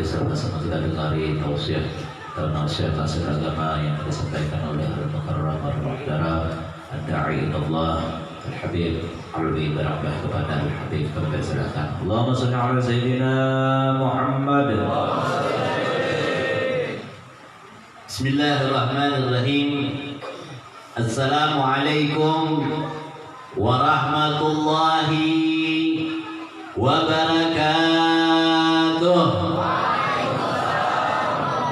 bersama-sama kita dengarin tausiah dan nasihat-nasihat agama yang disampaikan oleh Al-Mukarram Al-Muqtaram Ad-Da'i Allah Al-Habib Al-Habib Rahmah kepada Al-Habib kami silakan. Allahumma shalli ala Sayyidina Muhammad. Bismillahirrahmanirrahim. Assalamualaikum warahmatullahi wabarakatuh.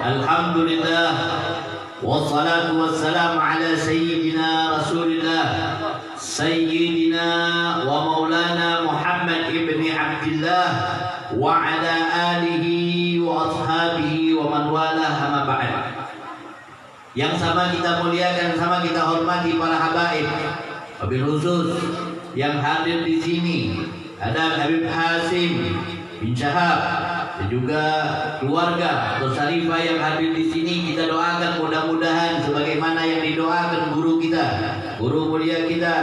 Alhamdulillah wassalatu wassalamu ala sayyidina Rasulillah sayyidina wa maulana Muhammad ibni Abdillah wa ala alihi wa ashabihi wa man walah, amma ba'd. Yang sama kita muliakan, sama kita hormati para habaib, wabil khusus yang hadir di sini ada Habib Hasim bin Syahab dan juga keluarga atau Syarifah yang hadir di sini. Kita doakan mudah-mudahan sebagaimana yang didoakan guru kita, guru mulia kita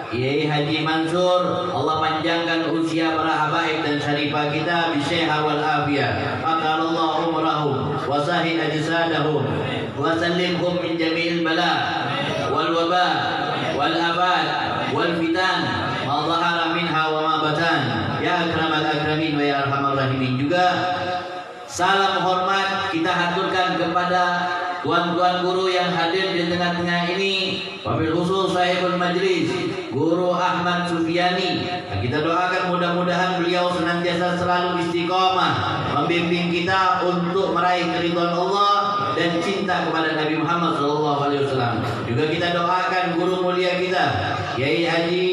Kiai Haji Mansur, Allah panjangkan usia para habaib dan Syarifah kita bisyaiha wal afiyah, aqallahu umrahum wa sahih ajsadahum wa sallimhum min jami'il bala wal waba wal abad wal fitan ma dhahara minha wa ma batan ya akramal akramin wa ya arhamar rahimin. Juga salam hormat kita haturkan kepada tuan-tuan guru yang hadir di tengah-tengah ini, wabil khusus sahibul majlis Guru Ahmad Sufyani. Kita doakan mudah-mudahan beliau senantiasa selalu istiqomah membimbing kita untuk meraih keridhaan Allah dan cinta kepada Nabi Muhammad SAW. Juga kita doakan guru mulia kita Kiai Haji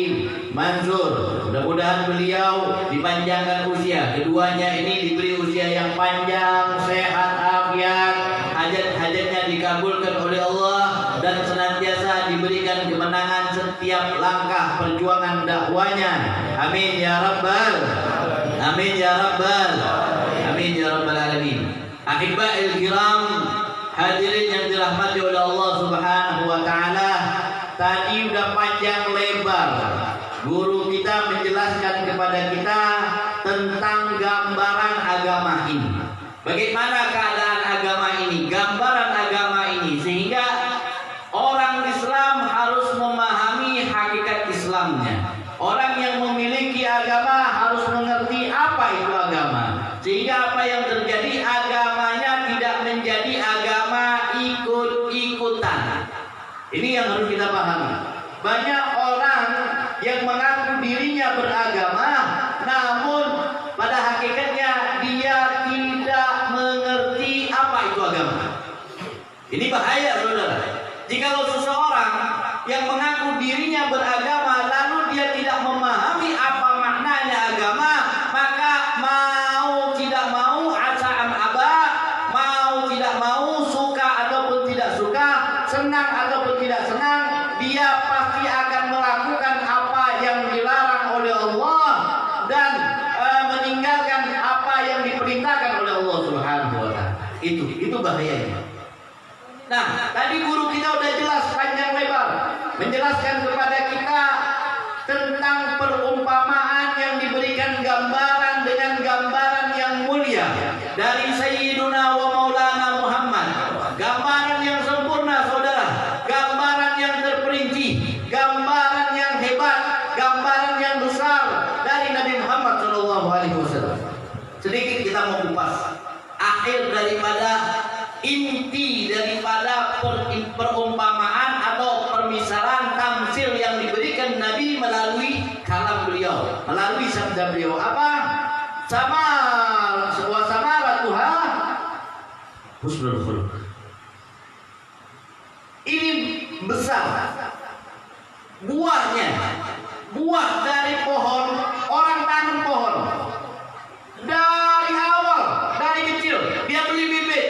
Mansur, mudah-mudahan beliau dipanjangkan usia, keduanya ini diberi usia yang panjang, sehat, afiat, hajat-hajatnya dikabulkan oleh Allah dan senantiasa diberikan kemenangan setiap langkah perjuangan dakwanya. Amin ya rabbal, amin ya rabbal, amin ya rabbal alamin. Ahibba'il kiram, hadirin yang dirahmati oleh Allah Subhanahu wa taala, tadi udah panjang lebar guru kita menjelaskan kepada kita tentang gambaran agama ini. Bagaimana keadaan agama ini, gambaran agama ini, sehingga orang Islam harus memahami hakikat Islamnya. Orang yang memiliki agama harus mengerti apa itu agama, sehingga apa yang terjadi agamanya tidak menjadi agama ikut-ikutan. Ini yang harus kita pahami. Banyak orang yang mengaku dirinya beragama, namun pada hakikatnya dia tidak mengerti apa itu agama. Ini bahaya, saudara. Jikalau seseorang yang mengaku dirinya beragama lalu dia tidak memahami apa maknanya agama, maka mau tidak mau, asa'am aba, mau tidak mau, suka ataupun tidak suka, senang ataupun tidak senang, dia pasti akan melakukan apa yang dilarang oleh Allah dan meninggalkan apa yang diperintahkan oleh Allah Subhanahu wa taala. Itu bahayanya. Nah, tadi guru kita udah jelas panjang lebar menjelaskan kepada kita tentang perumpamaan yang diberikan gambaran dengan gambaran yang mulia dari Sayyiduna wa Maulana Muhammad. Gambaran yang sempurna, saudara. Gambaran yang terperinci, gambaran yang hebat, gambaran yang besar dari Nabi Muhammad SAW. Sedikit kita mau kupas akhir daripada inti daripada perumpamaan atau permisalan tamsil yang diberikan Nabi melalui kalam beliau, melalui sabda beliau. Apa? Sama sebuah samaratuha husnul khuluq. Ini besar buahnya, buah dari pohon. Orang tanam pohon dari awal, dari kecil dia beli bibit,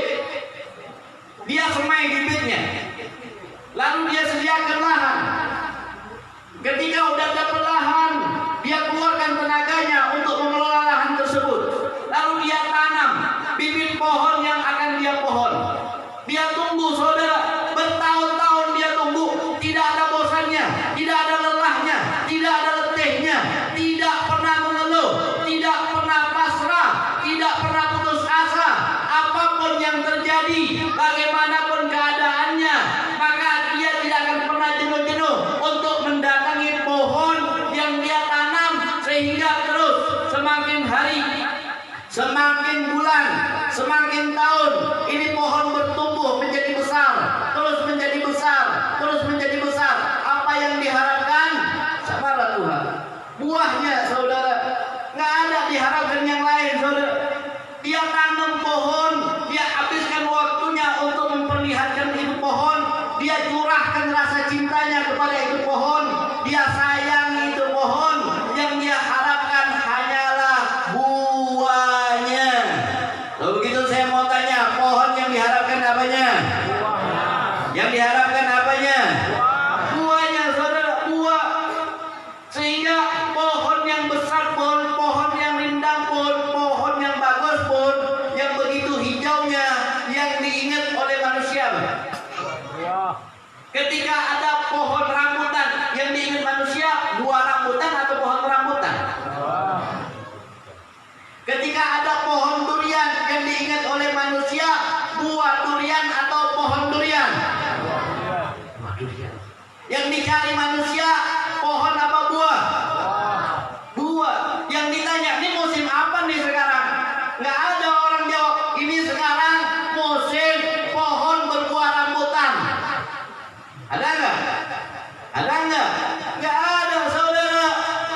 dia semai bibitnya, lalu dia sediakan lahan. Ketika udah dapat lahan, dia keluarkan tenaganya untuk mengelola lahan tersebut. Lalu dia tanam bibit pohon yang akan dia pohon. Dia tunggu, saudara, bertahun-tahun dia tunggu, tidak ada bosannya, tidak ada lelahnya, tidak ada letih. Semakin bulan, semakin tahun, ini pohon bertumbuh menjadi besar, terus menjadi besar, terus menjadi besar. Apa yang diharapkan? Sama Tuhan. Buahnya, saudara, nggak ada diharapkan yang lain, saudara. Dia tanam pohon, dia habiskan waktunya untuk memperlihatkan itu pohon, dia curahkan rasa cintanya kepada itu pohon, dia sayang itu pohon. Yang dia harapkan hanyalah buahnya. Lalu begitu saya mau tanya, pohon yang diharapkan apanya? Yang diharapkan apanya? Buahnya, saudara, buah. Sehingga pohon yang besar pun, pohon yang rindang pun, pohon yang bagus pun, yang begitu hijaunya, yang diingat oleh manusia. Ketika ada pohon rambutan yang diingat manusia, buah rambutan atau pohon rambutan? Ketika ada pohon durian yang diingat oleh manusia, buah durian atau pohon durian? Yang dicari manusia, pohon apa buah? Buah. Yang ditanya, ini musim apa nih sekarang? Nggak ada orang jawab, ini sekarang musim pohon berbuah rambutan. Ada nggak? Ada nggak? Nggak ada, saudara.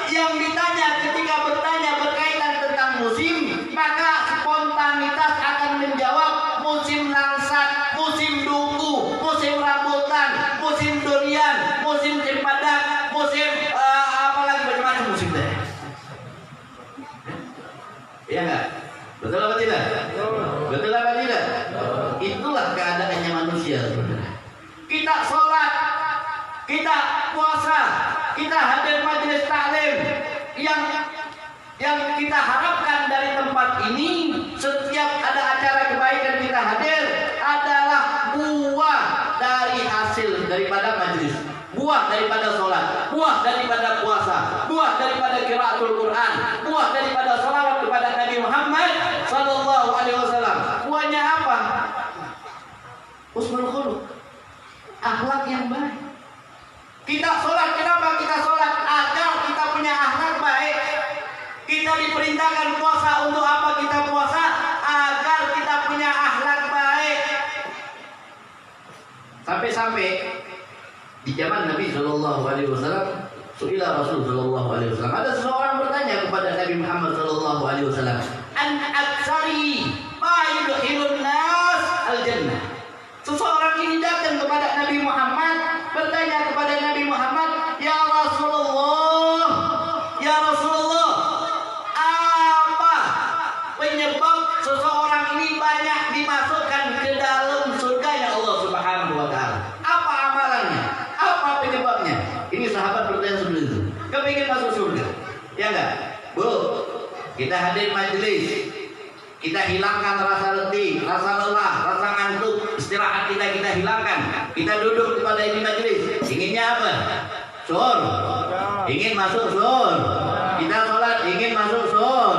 Yang ditanya ketika bertanya berkaitan tentang musim, maka spontanitas akan menjawab musim langsat, musim dungu, musim rambutan, musim durian, musim cempedak, musim apalagi macam-macam musim deh. Iya nggak? Betul apa tidak? Betul apa tidak? Itulah keadaannya manusia, saudara. Kita sholat, kita puasa, kita hadir majelis taklim, yang kita harapkan dari tempat ini, setiap ada acara kebaikan kita hadir adalah buah dari hasil daripada majelis, buah daripada sholat, buah daripada puasa, buah daripada qiraatul Quran, buah daripada salawat kepada Nabi Muhammad sallallahu alaihi wasallam. Buahnya apa? Husnul khuluq, akhlak yang baik. Kita sholat, kenapa kita sholat? Agar kita punya akhlak baik. Kita diperintahkan puasa, untuk apa kita puasa? Agar kita punya akhlak baik. Sampai-sampai di zaman Nabi Shallallahu Alaihi Wasallam, suila Rasul Shallallahu Alaihi Wasallam, ada seseorang bertanya kepada Nabi Muhammad Shallallahu Alaihi Wasallam, an aksari ma yudkhilun nas al jannah. Seseorang ini datang kepada Nabi Muhammad, bertanya kepada Nabi Muhammad, ya Rasulullah, ya Rasulullah, apa penyebab seseorang ini banyak dimasukkan ke dalam surganya Allah Subhanahu wa Ta'ala? Apa amalannya? Apa penyebabnya? Ini sahabat bertanya seperti itu. Kepingin masuk surga, ya enggak? Bu, kita hadir majelis, kita hilangkan rasa letih, rasa lelah, rasa ngantuk, istirahat kita hilangkan. Kita duduk kepada ini majelis. Inginnya apa? Sur. Ingin masuk sur. Kita sholat ingin masuk sur.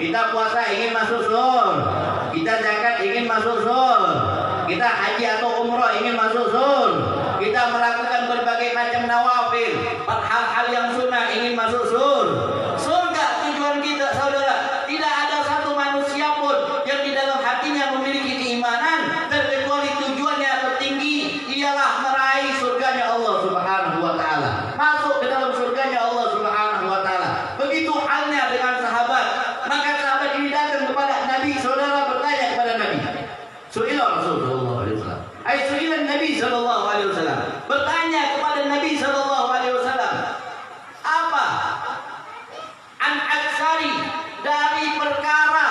Kita puasa ingin masuk sur. Kita zakat ingin masuk sur. Kita haji atau umroh ingin masuk sur. Kita melakukan berbagai macam nawafil, hal-hal yang sunnah ingin masuk sur. Surga tujuan kita, saudara. Tidak ada satu manusia pun yang di dalam hatinya memiliki keimanan terkecuali tujuannya tertinggi ialah meraih surganya Allah Subhanahu wa Ta'ala, masuk ke dalam surganya Allah Subhanahu wa Ta'ala. Begitu halnya dengan sahabat. Maka sahabat ini datang kepada Nabi, saudara, bertanya kepada Nabi. Su'ila Rasul sallallahu alaihi wasallam. Su'ila Nabi sallallahu alaihi wasallam. Bertanya kepada Nabi sallallahu alaihi wasallam. Apa? An aksari, dari perkara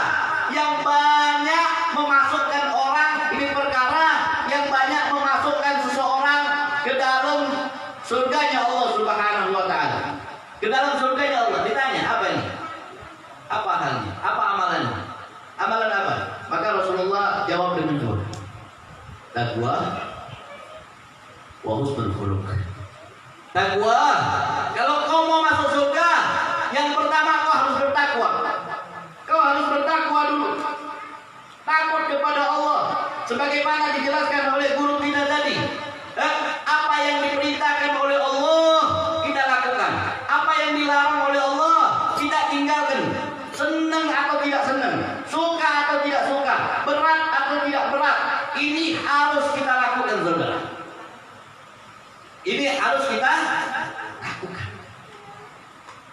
yang banyak memasukkan orang, ini perkara yang banyak memasukkan seseorang ke dalam surganya Allah Subhanahu wa Ta'ala, ke dalam surganya Allah. Ditanya, apa ini? Apa halnya? Apa amalannya? Amalan apa? Maka Rasulullah jawab dengan dua: takwa wa husnul khuluq. Takwa, kalau kau mau masuk surga, yang pertama kau harus bertakwa. Kau harus bertakwa dulu. Takut kepada Allah, sebagaimana dijelaskan oleh guru kita tadi. Apa yang diperintahkan oleh Allah kita lakukan, apa yang dilarang oleh Allah kita tinggalkan. Senang atau tidak senang, harus kita lakukan.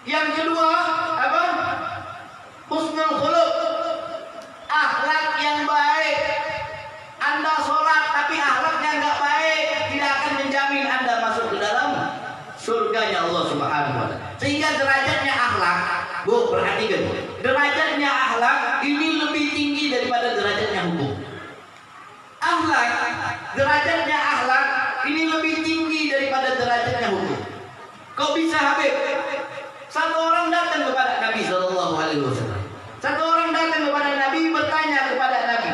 Yang kedua, apa? Husnul khuluq, akhlak yang baik. Anda sholat tapi akhlaknya nggak baik, tidak akan menjamin Anda masuk ke dalam surganya Allah Subhanahu wa Ta'ala. Sehingga derajatnya akhlak, Bu, perhatikan, derajatnya akhlak ini lebih tinggi daripada derajatnya hukum. Akhlak, derajatnya akhlak ini lebih tinggi daripada derajatnya hukum. Kok bisa, Habib? Satu orang datang kepada Nabi Sallallahu Alaihi Wasallam. Satu orang datang kepada Nabi, bertanya kepada Nabi,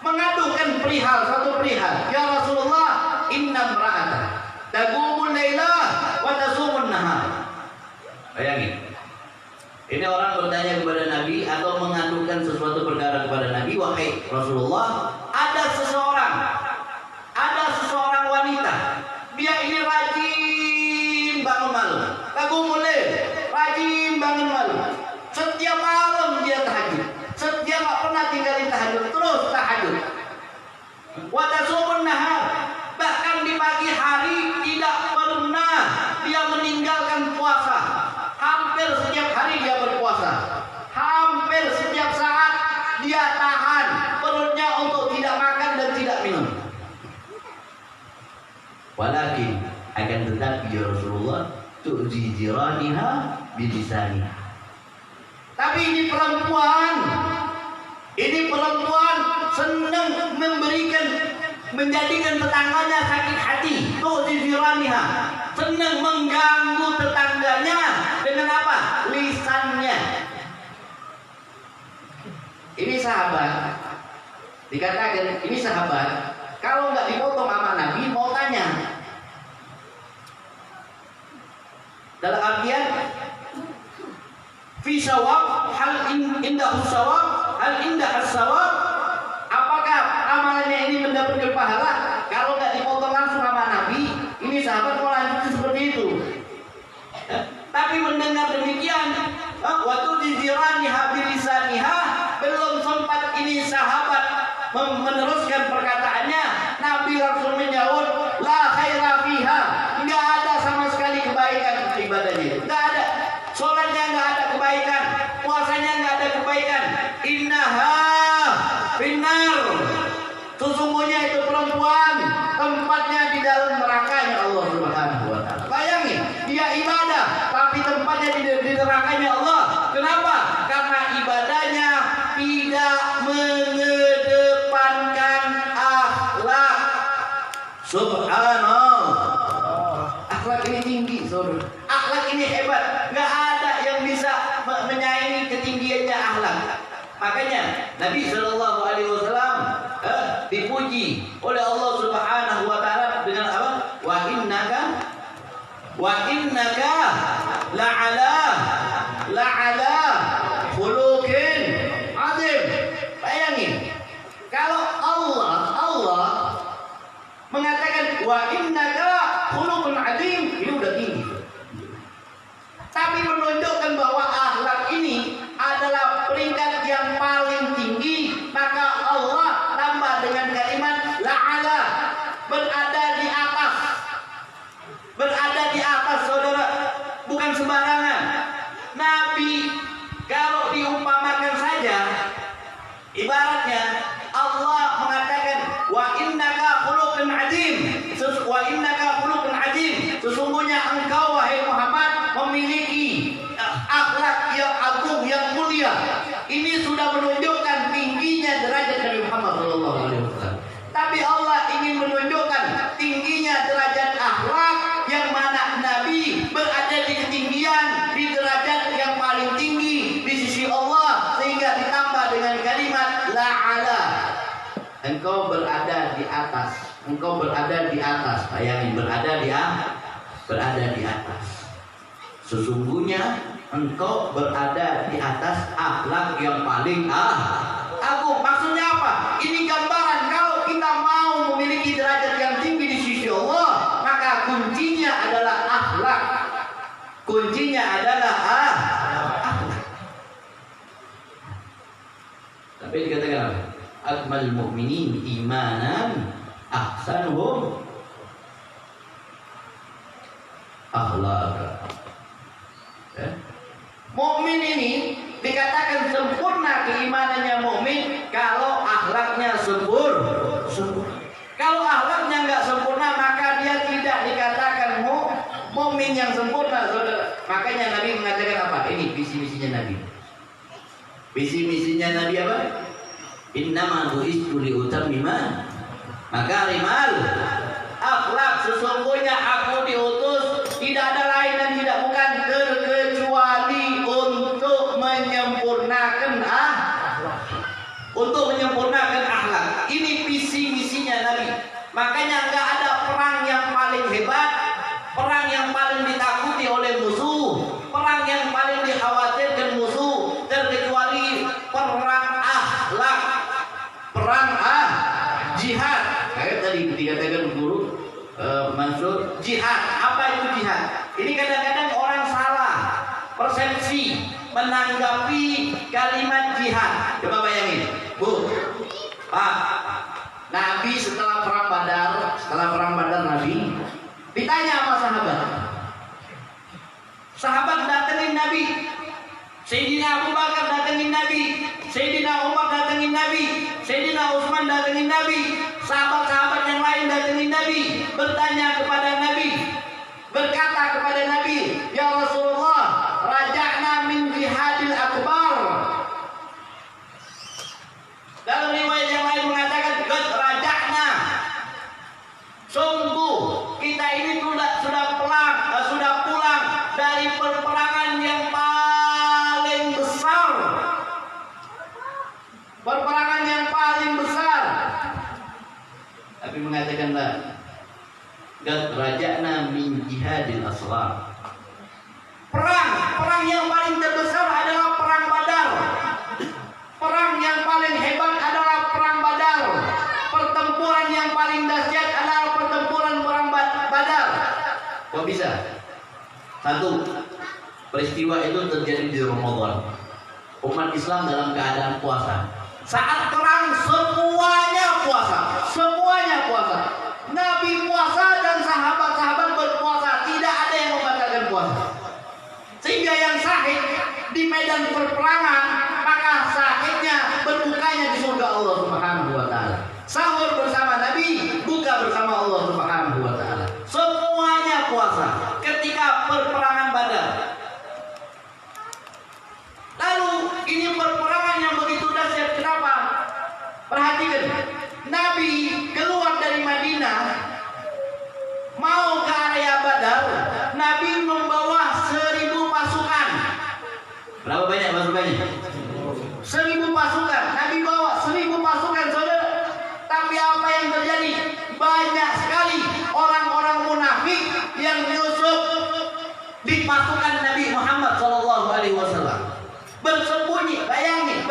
mengadukan perihal, satu perihal. Ya Rasulullah, inna imra'atan taqumul laila wa tasumun nahar. Bayangin. Ini orang bertanya kepada Nabi atau mengadukan sesuatu perkara kepada Nabi, wahai Rasulullah, ada seseorang wanita, dia ini rajin bangun malam, taqumul lail, rajin bangun malam. Setiap malam dia tahajud. Setiap nggak pernah tinggalin tahajud, terus tahajud. Wa tasumun nahar, bahkan di pagi hari tidak pernah dia meninggalkan puasa. Hampir setiap hari dia berpuasa. Hampir setiap saat dia tahan perutnya untuk tidak makan dan tidak minum. Walakin akan tetapi ya Rasulullah, tu'zi jiraniha bilisaniha. Tapi ini perempuan senang menjadikan tetangganya sakit hati. Tu'zi jiraniha, senang mengganggu tetangganya dengan apa? Lisannya. Ini sahabat, dikatakan ini sahabat, kalau nggak dipotong sama Nabi mau tanya. Dalam artian fi sawab, hal indahu sawab, hal indah sawab, apakah amalannya ini mendapatkan pahala? Kalau nggak dipotong langsung sama Nabi, ini sahabat mau lanjutkan seperti itu. Tapi mendengar demikian, waktu dijiraniha bilisaniha, belum sempat ini sahabat meneruskan perkataannya, Nabi langsung menjawab, la khaira fiha, nggak ada sama sekali kebaikan ibadahnya, nggak ada. Sholatnya nggak ada kebaikan, puasanya nggak ada kebaikan. Innaha finnar, sesungguhnya itu perempuan tempatnya di dalam nerakanya Allah Subhanahu wa Ta'ala. Bayangin, dia ibadah tapi tempatnya di nerakanya Allah. Kenapa? Karena ibadahnya tidak mengedepankan akhlak. Subhanallah. Akhlak ini tinggi, saudara. Akhlak ini hebat. Nggak ada yang bisa menyaingi ketinggiannya akhlak. Makanya Nabi Shallallahu Alaihi Wasallam dipuji oleh Allah Subhanahu Wa Taala dengan apa? Wa innaka la'ala khuluqin azim. Bayangin, kalau Allah mengatakan wa innaka khuluqun azim, ini udah tinggi. Tapi menunjukkan bahwa akhlak ini adalah peringkat yang paling tinggi, maka Allah tambah dengan kalimat la'ala, berada di atas, saudara, bukan sembarangan. Nabi kalau diumpamakan saja, ibaratnya Allah mengatakan wa innaka khuluqun azim, sesungguhnya engkau wahai Muhammad memiliki akhlak yang agung, yang mulia. Ini sudah menunjukkan tingginya derajat Nabi Muhammad SAW. Tapi Allah ingin menunjukkan tingginya derajat akhlak, yang mana Nabi berada di ketinggian, di derajat yang paling tinggi di sisi Allah, sehingga ditambah dengan kalimat la'ala. Engkau berada di atas. Bayangin, berada di atas. Sesungguhnya engkau berada di atas akhlak yang paling agung. Maksudnya apa? Ini gambaran kalau kita mau memiliki derajat yang tinggi di sisi Allah, maka kuncinya adalah akhlak. Akhlak. Tapi dikatakan apa? Akmal mu'minin imanan ahsanuhum akhlaq. Ya. Mukmin ini dikatakan sempurna keimanannya mukmin kalau akhlaknya sempurna. Kalau akhlaknya nggak sempurna maka dia tidak dikatakan mukmin yang sempurna, saudara. Makanya Nabi mengatakan apa? Ini visi misinya Nabi. Visi misinya Nabi apa? Innama bu'istu liutammima makarimal akhlak. Sesungguhnya aku diutus tidak ada lain dan tidak bukan kecuali untuk menyempurnakan akhlak. Ini visi misinya Nabi. Makanya nggak ada perang yang paling hebat, perang yang paling ditakuti oleh musuh, perang yang paling dikhawatirkan musuh terkecuali perang akhlak, perang jihad. Kayak tadi dikatakan guru Mansur, jihad. Apa itu jihad? Ini kadang-kadang orang salah persepsi menanggapi kalimat jihad. Coba bayangin, Bu, Pak, Nabi setelah perang Badar Nabi ditanya sama sahabat datengin Nabi. Sayyidina Abu Bakar datengin Nabi, Sayyidina Umar datengin Nabi, Sayyidina Utsman datengin Nabi, sahabat-sahabat yang lain datengin Nabi, bertanya kepada Nabi, berkata kepada Nabi, ya Rasulullah, raja'na min jihadil akbar. Dalam riwayat yang lain mengatakan qad raja'na. Sungguh kita ini sudah pulang dari peperangan yang paling besar. Peperangan yang paling besar. Tapi mengatakanlah qad raja'na min jihadil asghar. Perang yang paling terbesar adalah perang Badar. Perang yang paling hebat adalah perang Badar. Pertempuran yang paling dahsyat adalah pertempuran perang Badar. Kok bisa? Satu, peristiwa itu terjadi di Ramadan. Umat Islam dalam keadaan puasa. Saat perang semuanya puasa. Nabi puasa dan sahabat-sahabat berpuasa. Tidak ada yang membatalkan puasa. Sehingga yang syahid di medan perperangan, maka syahidnya berbukanya di surga Allah Subhanahu wa taala. Sahur bersama Nabi, buka bersama Allah Subhanahu wa taala. Semuanya puasa ketika perperangan Badar. Lalu ini perperangan yang begitu dahsyat. Kenapa? Perhatikan, Nabi keluar dari Madinah mau ke area Badar. Nabi membawa 1000 pasukan. Berapa banyak pasukannya? 1000 pasukan. Nabi bawa 1000 pasukan, saudara. Tapi apa yang terjadi? Banyak sekali orang-orang munafik yang nyusup di pasukan Nabi Muhammad SAW. Bersembunyi, bayangin,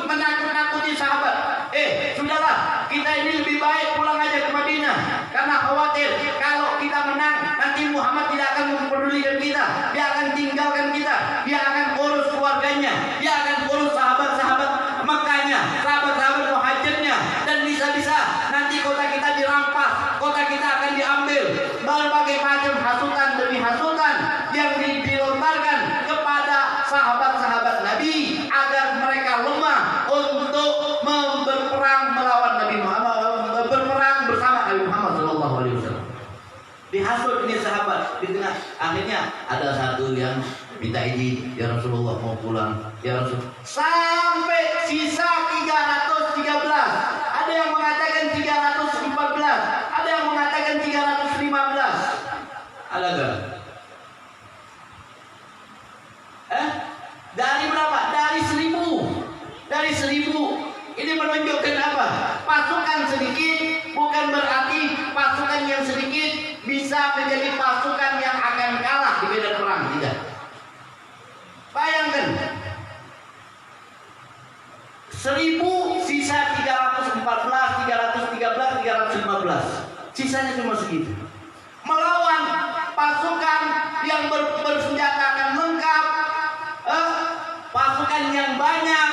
menakut-nakuti sahabat. Sudahlah, kita ini lebih baik pulang aja ke Madinah, karena khawatir kalau kita menang nanti Muhammad tidak akan mempedulikan kita. Dia akan tinggalkan kita. Dia akan urus keluarganya. Dia akan urus sahabat-sahabat Mekkahnya, sahabat-sahabat Muhajirnya, dan bisa-bisa nanti kota kita dirampas, kota kita akan diambil. Berbagai macam hasutan demi hasutan yang dilontarkan kepada sahabat-sahabat Nabi agar mereka lemah untuk berperang melawan Nabi Muhammad, berperang bersama Nabi Muhammad SAW. Dihasut ini sahabat di tengah. Akhirnya ada satu yang minta izin, ya Rasulullah mau pulang, ya Rasul. Sampai sisa 313. Ada yang mengatakan 314, ada yang mengatakan 315. Ada enggak? Dari berapa? Dari 1000. Dari 1000. Ini menunjukkan apa? Pasukan sedikit bukan berarti pasukan yang sedikit bisa menjadi pasukan yang akan kalah di medan perang. Tidak. Bayangkan, 1000 sisa 314, 313, 315. Sisanya cuma segitu. Melawan pasukan yang bersenjata lengkap, pasukan yang banyak,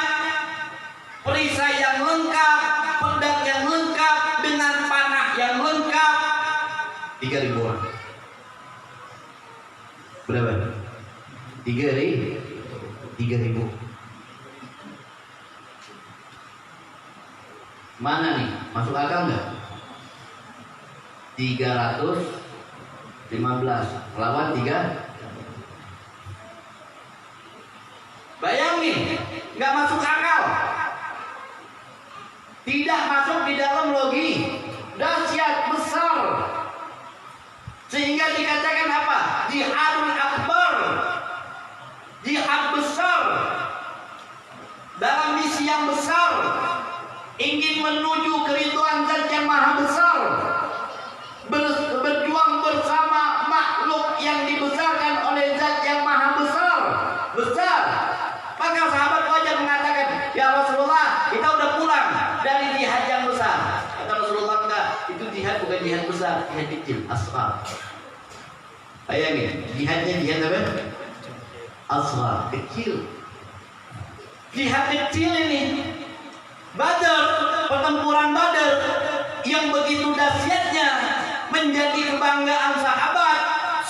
perisai yang lengkap, pedang yang lengkap, dengan panah yang lengkap. 3000 orang. Berapa? 3.000. Mana nih? Masuk akal nggak? 315 lawan 3. Bayangin, nggak masuk akal, tidak masuk di dalam logi, dahsyat besar, sehingga dikatakan apa? Jihadul akbar, jihad besar, dalam misi yang besar, ingin menuju keridhaan Zat yang Maha Besar, berjuang bersama makhluk yang dibesarkan oleh Zat yang Maha Besar. Maka sahabat wajar mengatakan, ya Rasulullah, kita udah pulang dari jihad yang besar. Kata Rasulullah, enggak, itu jihad bukan jihad besar, jihad kecil, asghar. Bayangin, jihadnya jihad apa? Asghar, kecil. Jihad kecil ini, Badar, pertempuran Badar yang begitu dahsyatnya menjadi kebanggaan sahabat.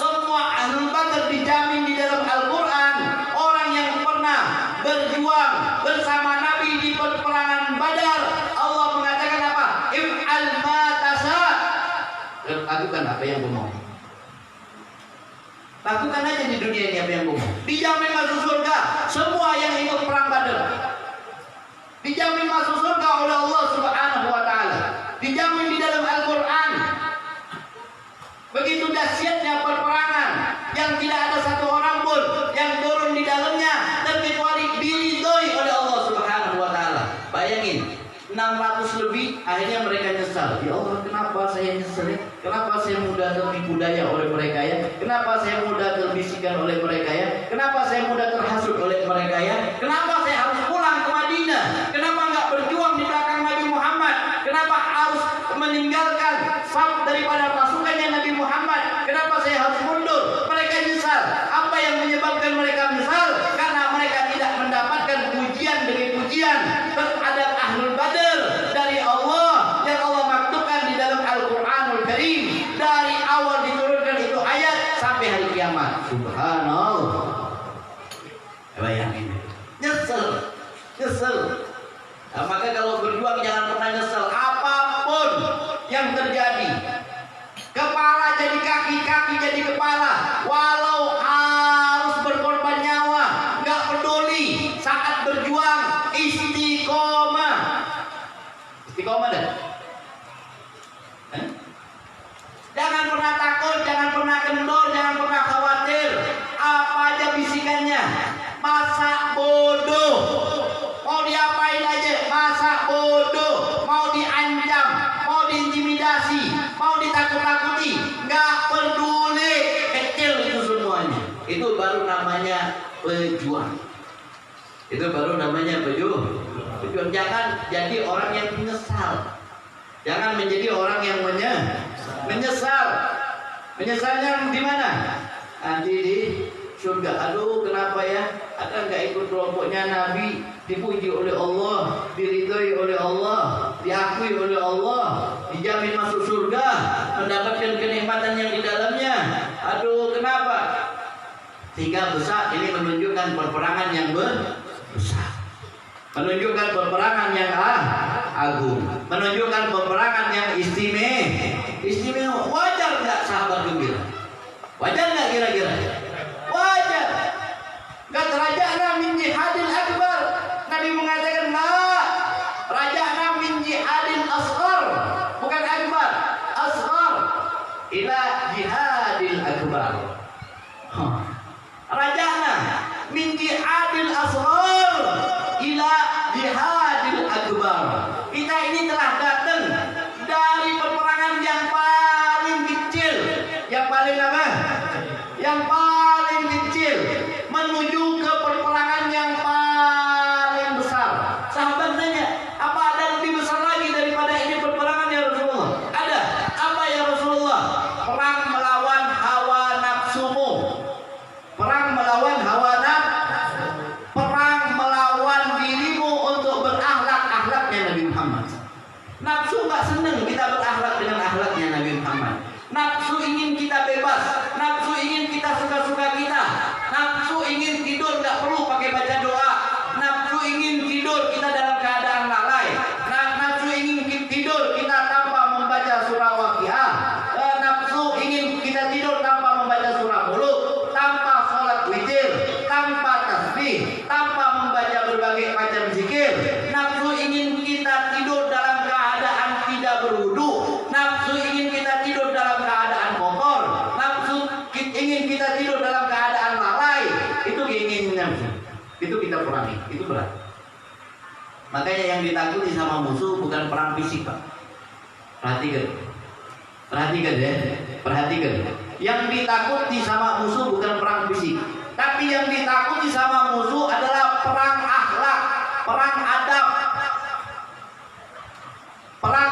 Semua ahlul Badar dijamin di dalam Al-Quran. Orang yang pernah berjuang bersama Nabi di peperangan Badar, Allah mengatakan apa? If'al ma tasha'. Lakukan apa yang kamu mau. Lakukan aja di dunia ini apa yang kamu mau. Dijamin masuk surga semua yang ikut perang Badar. Dijamin masuk surga oleh Allah Subhanahu wa taala. Dijamin di dalam Al-Qur'an. Begitu dahsyatnya peperangan yang tidak ada satu orang pun yang turun di dalamnya terkecuali diridhoi oleh Allah Subhanahu wa taala. Bayangin, 600 lebih akhirnya mereka nyesal. Ya Allah, kenapa saya nyesel? Kenapa saya mudah tertipu daya oleh mereka ya? Kenapa saya mudah terbisikan oleh mereka ya? Kenapa saya mudah terhasut oleh mereka ya? Kenapa saya harus pulang ke Madinah? Kenapa enggak berjuang di belakang Nabi Muhammad? Kenapa harus meninggalkan saf daripada pasukannya Nabi Muhammad? Kenapa saya harus mundur? Mereka nyesal. Apa yang menyebabkan mereka menyesal? Karena mereka tidak mendapatkan pujian demi pujian terhadap ahlul Badar dari Allah yang Allah maktubkan di dalam Al-Quranul Karim. Dari awal diturunkan itu ayat sampai hari kiamat. Subhanallah. Bayangin, nyesel. Nah, maka kalau berjuang jangan pernah nyesel. Apapun yang terjadi, kepala jadi kaki, kaki jadi kepala, walau harus berkorban nyawa, nggak peduli. Saat berjuang istiqomah. Istiqomah dah. Jangan pernah takut, jangan pernah kendor, jangan pernah khawatir. Apa aja bisikannya, masa bodoh, mau diapain aja, masa bodoh, mau diancam, mau diintimidasi, mau ditakut-takuti, nggak peduli, kecil itu semuanya. Itu baru namanya pejuang. Itu baru namanya pejuang. Jangan jadi orang yang menyesal. Jangan menjadi orang yang menyesal. Menyesalnya di mana? Nanti di surga. Aduh, kenapa ya? Ada nggak ikut kelompoknya Nabi? Dipuji oleh Allah, diridhoi oleh Allah, diakui oleh Allah, dijamin masuk surga, mendapatkan kenikmatan yang di dalamnya. Aduh, kenapa? Sehingga besar ini menunjukkan peperangan yang besar, menunjukkan peperangan yang agung, menunjukkan peperangan yang istimewa. Wajar nggak sahabat gembira? Wajar nggak kira-kira? Wajar. Gak raja'na min jihadil akbar. Nabi mengatakan la raja'na min jihadil asghar, bukan akbar, asghar ila jihadil akbar. Raja'na min jihadil asghar ila jihadil akbar. Kita ini telah datang dari peperangan yang paling kecil, yang paling apa? Yang paling kecil menuju ke peperangan yang paling besar. Sahabat tanya, apa ada lebih besar lagi daripada ini peperangan ya Rasulullah? Ada. Apa ya Rasulullah? Perang melawan hawa nafsumu. Perang melawan hawa nafsu. Perang melawan dirimu untuk berakhlak-akhlaknya Nabi Muhammad. Nafsu nggak senang kita berakhlak dengan akhlaknya Nabi Muhammad. Nafsu ingin kita bebas, nafsu ingin kita suka-suka kita, Makanya yang ditakuti sama musuh bukan perang fisik, Pak. Perhatikan. Perhatikan ya. Perhatikan. Yang ditakuti sama musuh bukan perang fisik, tapi yang ditakuti sama musuh adalah perang akhlak, perang adab. Perang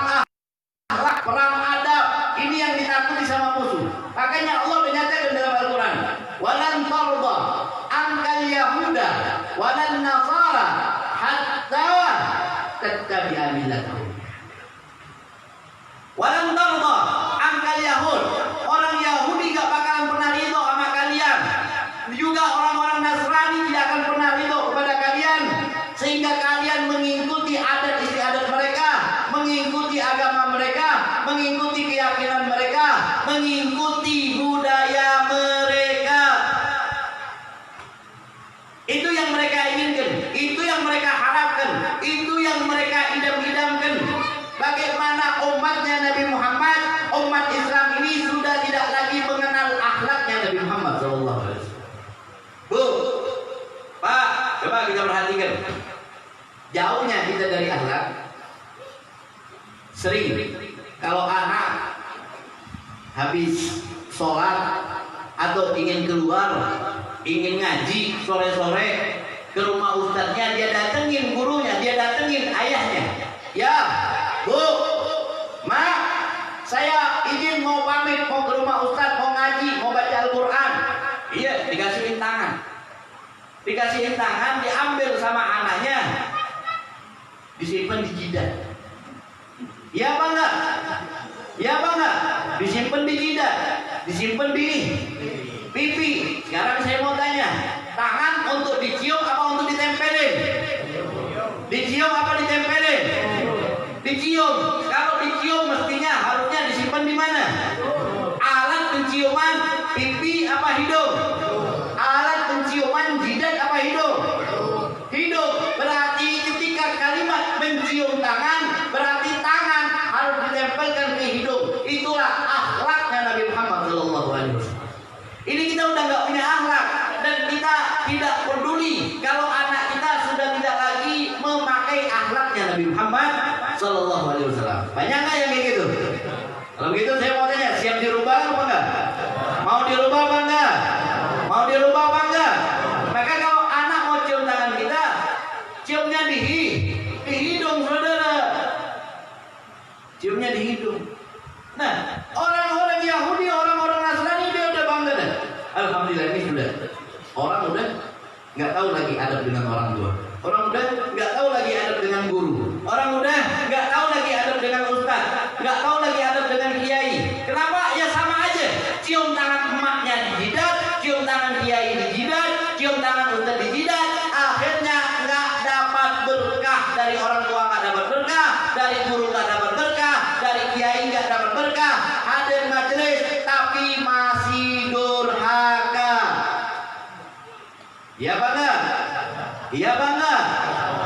akhlak, perang adab. Ini yang ditakuti sama musuh. Makanya Allah menyatakan dalam Al-Quran, walan tarda ankal yahuda walan nasara hatta tattabi'a millatahum. Walan tarda ankal yahud, orang Yahudi gak bakalan pernah ridho sama kalian. Juga orang-orang Nasrani tidak akan pernah ridho kepada kalian, sehingga kalian mengikuti adat istiadat mereka, mengikuti agama mereka, mengikuti keyakinan mereka, mengikuti budaya mereka. Itu yang mereka inginkan, itu yang mereka harapkan, itu yang mereka idam-idamkan. Bagaimana umatnya Nabi Muhammad, umat Islam ini sudah tidak lagi mengenal akhlaknya Nabi Muhammad SAW. Bu, Pak, coba kita perhatikan. Jauhnya kita dari akhlak. Sering kalau anak habis sholat atau ingin keluar, ingin ngaji sore-sore ke rumah ustadznya, dia datengin gurunya, dia datengin ayahnya. Ya, Bu, Ma, saya izin mau pamit, mau ke rumah ustadz, mau ngaji, mau baca Al-Quran. Iya, dikasihin tangan. Dikasihin tangan, diambil sama anaknya, disimpan di jidat. Ya apa enggak? Ya apa enggak? Disimpan di jidat, disimpan di pipi. Sekarang saya mau tanya, tangan untuk dicium apa untuk ditempelin? Dicium apa ditempelin? Dicium. Kalau dicium mestinya harusnya disimpan di mana? Alat penciuman pipi apa hidung? Alat penciuman jidat apa hidung? Hidung. Berarti ketika kalimat mencium tangan, berarti tangan harus ditempelkan ke hidung. Itulah akhlaknya Nabi Muhammad SAW. Ini kita udah nggak punya akhlak, dan kita tidak peduli kalau anak kita sudah tidak lagi memakai akhlaknya Nabi Muhammad SAW. Banyak nggak yang kayak gitu? Kalau gitu saya mau tanya, siap dirubah apa enggak? Mau dirubah apa enggak? Mau dirubah apa enggak? Maka kalau anak mau cium tangan kita, ciumnya di hidung, saudara. Ciumnya di hidung. Nah, orang-orang Yahudi, orang-orang Nasrani dia udah bangga dah. Alhamdulillah ini sudah. Orang udah nggak tahu lagi adab dengan orang tua. Orang udah nggak tahu lagi adab dengan guru. Orang udah nggak tahu lagi adab dengan ustaz. Nggak tahu lagi adab dengan kiai. Kenapa? Ya sama aja. Cium tangan emaknya di jidat, cium tangan kiai di jidat, cium tangan ustaz di jidat. Akhirnya nggak dapat berkah dari orang tua, nggak dapat berkah dari guru, nggak dapat berkah dari kiai, nggak dapat berkah. Hadir majelis tapi masih durhaka. Iya apa enggak? Iya apa enggak?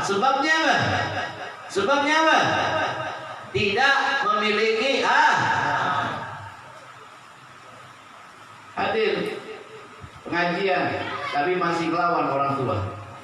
Sebabnya apa? Sebabnya apa? Tidak memiliki hadir pengajian tapi masih melawan orang tua.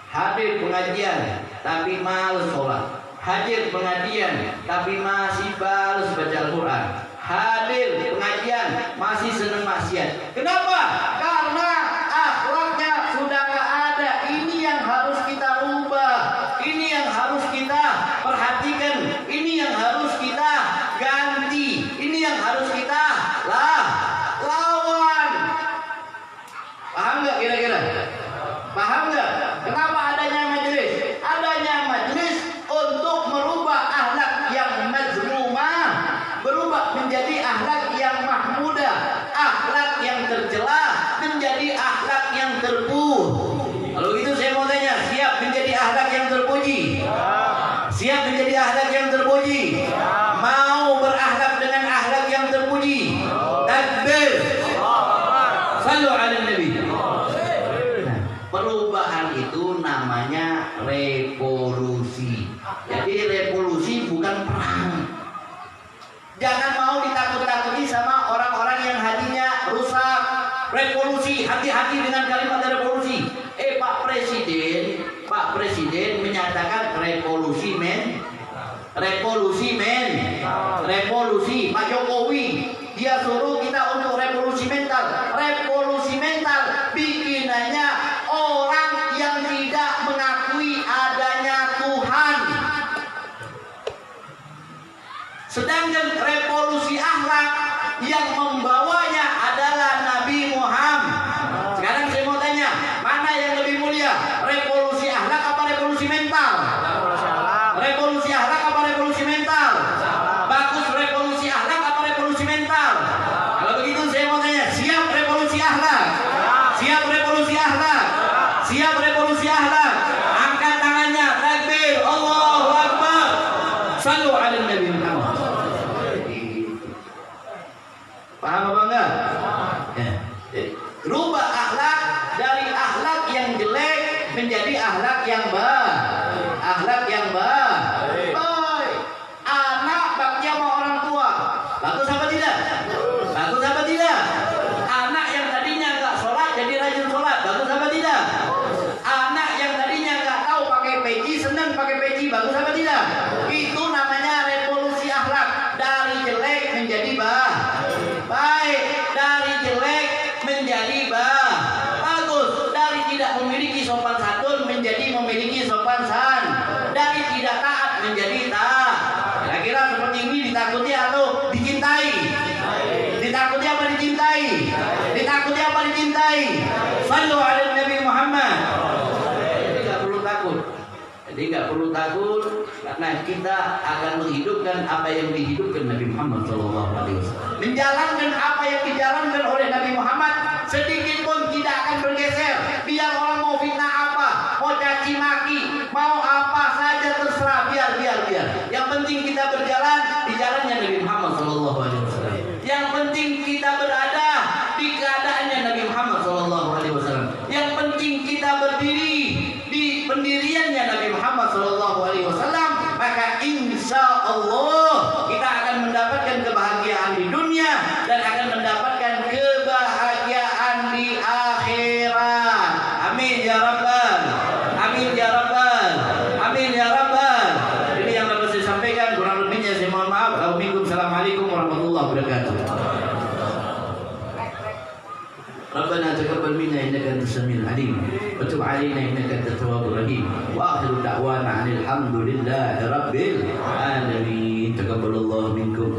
Hadir pengajian tapi males sholat. Hadir pengajian tapi masih balas baca Al-Quran. Hadir pengajian masih senang maksiat. Kenapa? Karena akhlaknya sudah nggak ada. Ini yang harus kita rubah. Ini yang harus kita perhatikan. Ini yang harus kita ganti. Ini yang harus kita lawan. Paham nggak kira-kira? Paham nggak? Kenapa adanya majelis? Adanya majelis untuk merubah akhlak yang mazmumah, berubah menjadi akhlak yang mahmudah, akhlak yang tercela menjadi akhlak yang terpuji. Kalau gitu saya mau tanya, siap menjadi akhlak yang terpuji? Siap menjadi akhlak yang terpuji? Mau berakhlak dengan akhlak yang terpuji? Takbir. Sallu ala Nabi. Nah, perubahan itu namanya revolusi. Jadi revolusi bukan perang. Jangan mau ditakut-takuti sama orang-orang yang hatinya rusak. Revolusi, hati-hati dengan kalimat revolusi. Pak Presiden menyatakan revolusi Revolusi men, revolusi. Pak Jokowi dia suruh kita untuk revolusi mental. Revolusi mental bikinannya orang yang tidak mengakui adanya Tuhan. Sedangkan revolusi akhlak yang membawanya adalah Nabi Muhammad. Sekarang saya mau tanya, mana yang lebih mulia? Revolusi akhlak apa revolusi mental? Revolusi akhlak apa revolusi mental? Bagus revolusi akhlak apa revolusi mental? Kalau begitu saya mau tanya, siap revolusi akhlak? Siap revolusi akhlak? Siap revolusi akhlak? Angkat tangannya, takbir, Allahu Akbar. Sallu ala Nabi Muhammad. Paham apa enggak? Ya. Rubah akhlak dari akhlak yang jelek menjadi akhlak yang baik. Akhlak yang baik. Anak bakti sama orang tua. Bagus apa tidak? Bagus apa tidak? Anak yang tadinya enggak sholat jadi rajin sholat. Bagus apa tidak? Anak yang tadinya enggak tahu pakai peci senang pakai peci. Bagus apa tidak? Itu namanya revolusi akhlak. Dari jelek menjadi baik. Dari jelek menjadi bagus. Dari tidak memiliki sopan santun menjadi memiliki sopan santun. Dari tidak taat menjadi taat. Kira-kira seperti ini ditakuti atau dicintai? Ditakuti apa dicintai? Ditakuti apa dicintai? Sallu ala Nabi Muhammad. Jadi nggak perlu takut. Jadi nggak perlu takut karena kita akan menghidupkan apa yang dihidupkan Nabi Muhammad SAW. Menjalankan apa yang dijalankan oleh Nabi Muhammad, sedikit pun tidak akan bergeser. Biar orang mau fitnah apa, mau caci maki, mau apa saja terserah, biar. Yang penting kita berjalan di jalannya Nabi Muhammad SAW. Yang penting kita berada di keadaannya Nabi Muhammad SAW. Yang penting kita berdiri di pendiriannya Nabi Muhammad SAW. Maka insya Allah kita akan mendapatkan kebahagiaan di dunia dan akan mendapatkan kebahagiaan di akhirat. Amin ya rabbal. Amin ya rabbal. Amin ya rabbal. Ini yang dapat saya sampaikan, kurang lebihnya saya mohon maaf. Assalamualaikum warahmatullahi wabarakatuh. Rabbana taqabbal minna innaka antas samiul alim wa tub 'alaina innaka antat tawwabur rahim wa akhiru da'wana 'alhamdulillahi rabbil alamin. Taqabbalallahu minkum.